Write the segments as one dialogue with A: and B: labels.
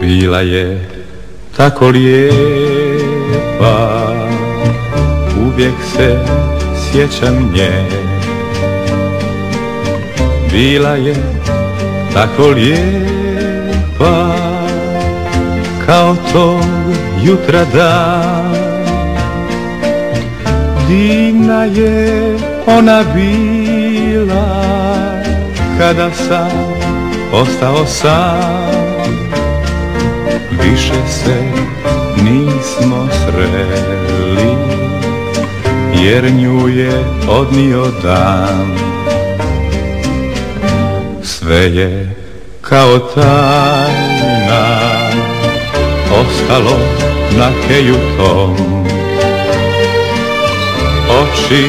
A: Bila je tako lijepa, uvijek se sjećam nje. Bila je tako lijepa, kao tog jutra dan. Divna je ona bila, kada sam ostao sam. Više se nismo sreli, jer nju je odnio dan. Sve je kao tajna ostalo na keju tom. Oči,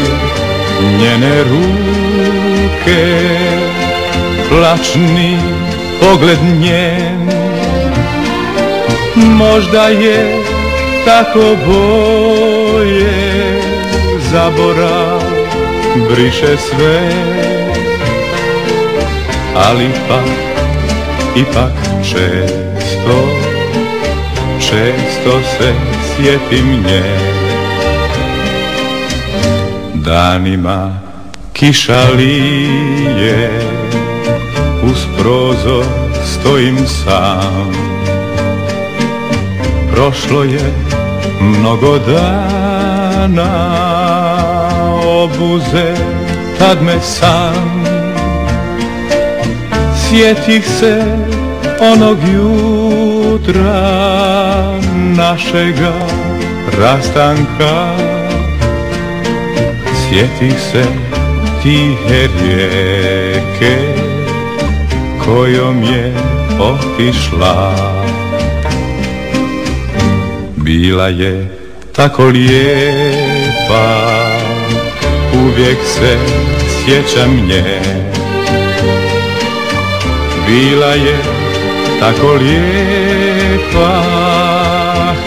A: njene ruke, plačni pogled njen. Možda je tako bolje, zaborav briše sve. Ali ipak često se sjetim nje. Danima kiša lije, uz prozor stojim sam. Prošlo je mnogo dana, obuze tad me sam. Sjetih se onog jutra, našega rastanka. Sjetih se tihe rijeke, kojom je otišla. Bila je tako lijepa, uvijek se sjećam nje. Bila je tako lijepa,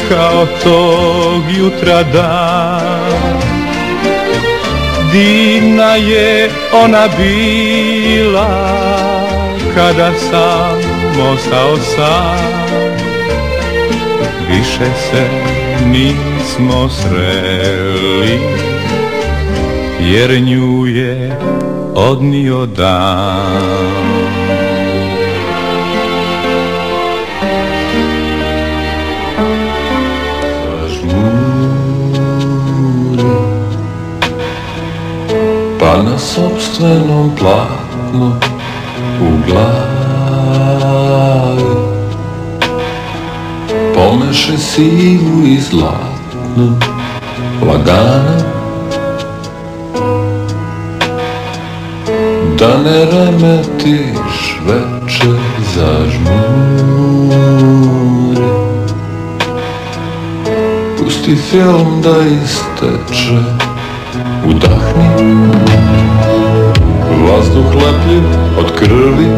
A: kao tog jutra dan. Divna je ona bila, kada sam ostao sam. Više se nismo sreli, jer nju je odnio dan.
B: Pa na sopstvenom platnu u glavi pomešaj sivu i zlatnu lagano, da ne remetiš večer, zažmuri. Pusti film da isteče, udahni vazduh lepljiv od krvi.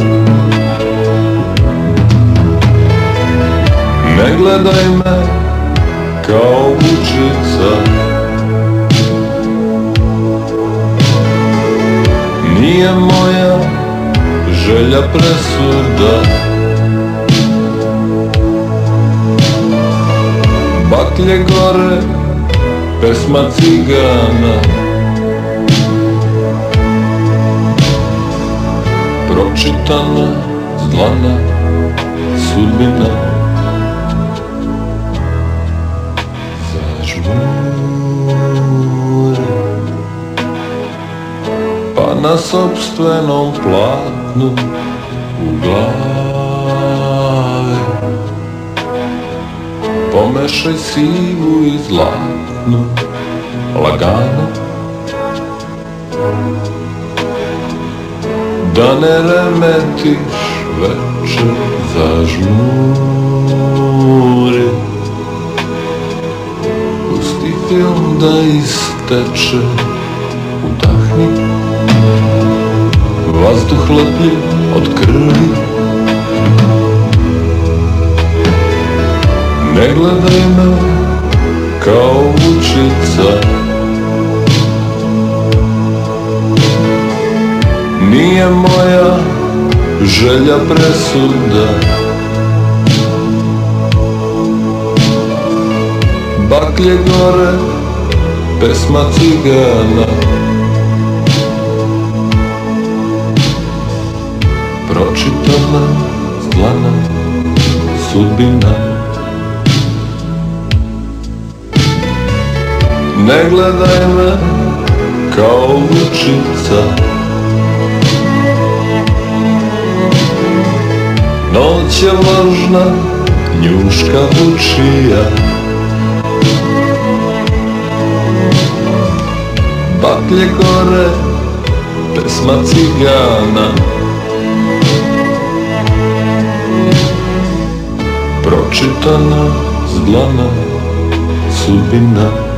B: Ne gledaj me kao vučica, nije moja želja presuda. Baklje gore, pesma cigana, pročitana zlana sudbina. Zažmuri, pa na sopstvenom platnu u glavi pomešaj sivu i zlatnu lagano, da ne remetiš večer, zažmuri. Pusti film da isteče, udahni vazduh lepljiv od krvi. Ne gledaj me kao vučica, nije moja želja presuda. Baklje gore, pesma cigana. Pročitana, zlana, sudbina. Ne gledaj me kao lučica, noć je važna, njuška vučija. Baklje gore, pesma cigana. Pročitana, zglana, sudbina.